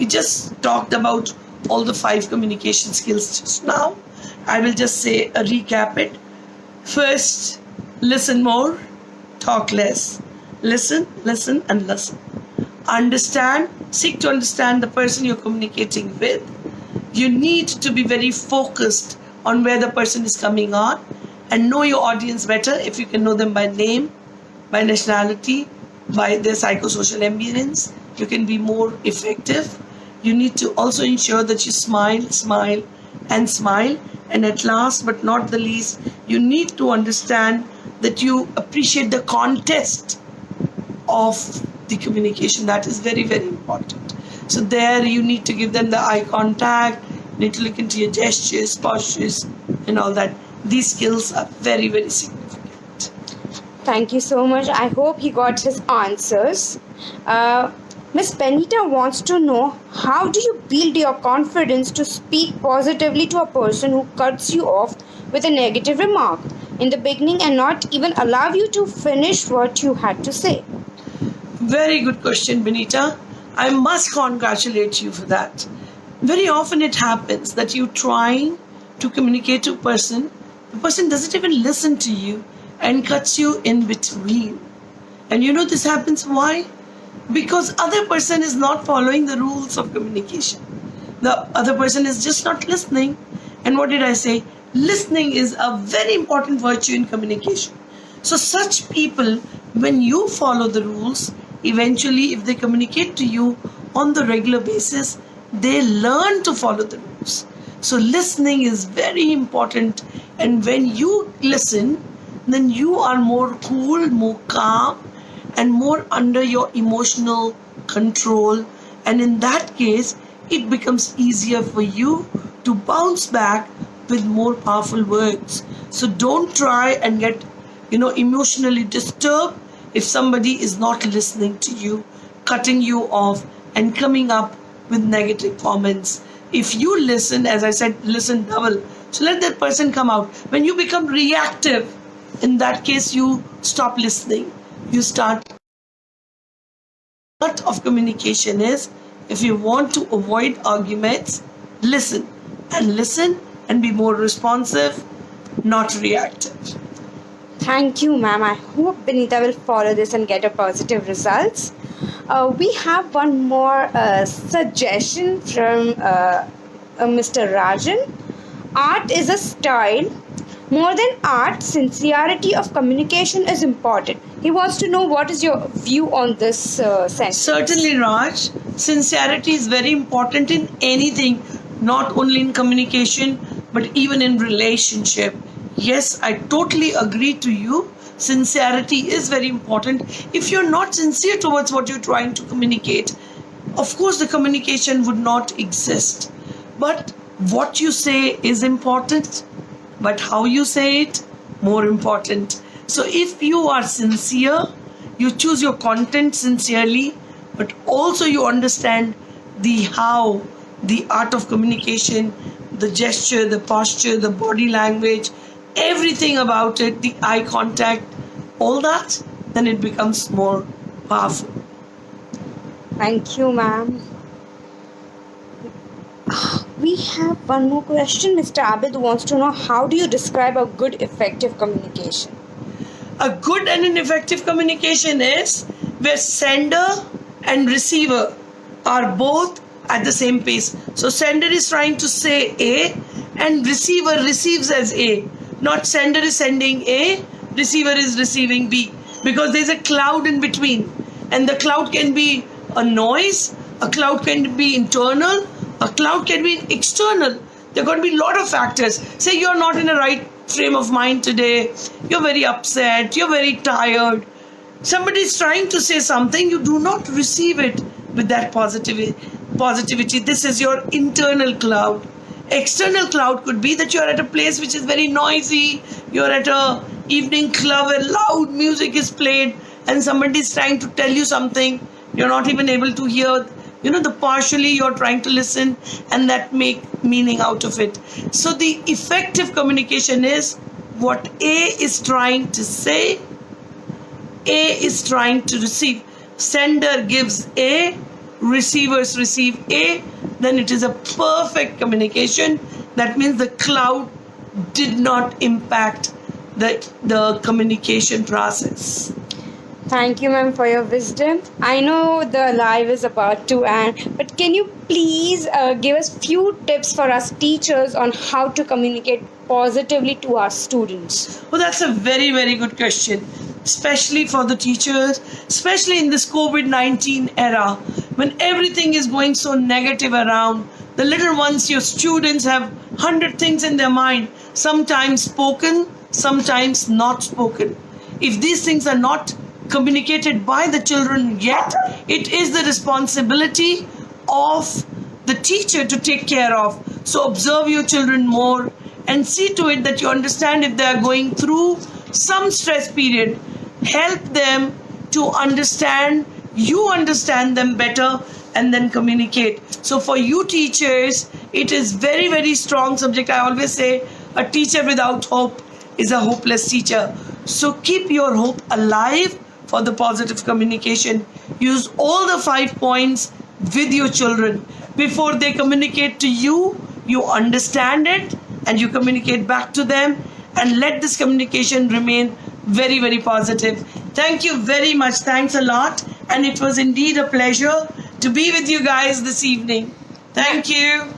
We just talked about all the 5 communication skills just now. I will just say a recap it. First, listen more, talk less. Listen, listen, and listen. Understand, seek to understand the person you're communicating with. You need to be very focused on where the person is coming on and know your audience better if you can know them by name, by nationality, by their psychosocial ambience. You can be more effective. You need to also ensure that you smile, smile, and smile. And at last but not the least, you need to understand that you appreciate the context of the communication. That is very, very important. So there you need to give them the eye contact, you need to look into your gestures, postures, and all that. These skills are very, very significant. Thank you so much. I hope he got his answers. Miss Benita wants to know, how do you build your confidence to speak positively to a person who cuts you off with a negative remark in the beginning and not even allow you to finish what you had to say? Very good question, Benita. I must congratulate you for that. Very often it happens that you trying to communicate to a person, the person doesn't even listen to you and cuts you in between. And you know this happens why? Because other person is not following the rules of communication. The other person is just not listening. And what did I say? Listening is a very important virtue in communication. So such people, when you follow the rules, eventually if they communicate to you on the regular basis, they learn to follow the rules. So listening is very important. And when you listen, then you are more cool, more calm, and more under your emotional control. And in that case, it becomes easier for you to bounce back with more powerful words. So don't try and get, emotionally disturbed if somebody is not listening to you, cutting you off, and coming up with negative comments. If you listen, as I said, listen double. So let that person come out. When you become reactive, in that case, you stop listening. You start. Part of communication is, if you want to avoid arguments, listen and be more responsive, not reactive. Thank you, ma'am. I hope Benita will follow this and get a positive results. We have one more suggestion from Mr. Rajan. Art is a style. More than art, sincerity of communication is important. He wants to know, what is your view on this sentence? Certainly, Raj. Sincerity is very important in anything, not only in communication, but even in relationship. Yes, I totally agree to you. Sincerity is very important. If you're not sincere towards what you're trying to communicate, of course the communication would not exist. But what you say is important, but how you say it, more important. So if you are sincere, you choose your content sincerely, but also you understand the how, the art of communication, the gesture, the posture, the body language, everything about it, the eye contact, all that, then it becomes more powerful. Thank you, ma'am. We have one more question. Mr. Abid wants to know, how do you describe a good, effective communication? A good and an effective communication is where sender and receiver are both at the same pace. So sender is trying to say A and receiver receives as A. Not sender is sending A, receiver is receiving B. Because there's a cloud in between. And the cloud can be a noise, a cloud can be internal, a cloud can be external. There are going to be a lot of factors. Say you're not in a right frame of mind today, you're very upset, you're very tired. Somebody is trying to say something, you do not receive it with that positivity. This is your internal cloud. External cloud could be that you're at a place which is very noisy, you're at a evening club where loud music is played and somebody is trying to tell you something, you're not even able to hear, the partially you're trying to listen and that make meaning out of it. So the effective communication is what A is trying to say, A is trying to receive. Sender gives A, receivers receive A, then it is a perfect communication. That means the cloud did not impact the communication process. Thank you, ma'am, for your wisdom. I know the live is about to end, but can you please give us few tips for us teachers on how to communicate positively to our students? Well, that's a very, very good question, especially for the teachers, especially in this COVID-19 era when everything is going so negative around. The little ones, your students, have 100 things in their mind, sometimes spoken, sometimes not spoken. If these things are not communicated by the children yet, it is the responsibility of the teacher to take care of. So observe your children more and see to it that you understand if they are going through some stress period. Help them to understand, you understand them better, and then communicate. So for you teachers, it is very, very strong subject. I always say a teacher without hope is a hopeless teacher. So keep your hope alive for the positive communication. Use all the 5 points with your children. Before they communicate to you, you understand it and you communicate back to them, and let this communication remain very, very positive. Thank you very much. Thanks a lot. And it was indeed a pleasure to be with you guys this evening. Thank you.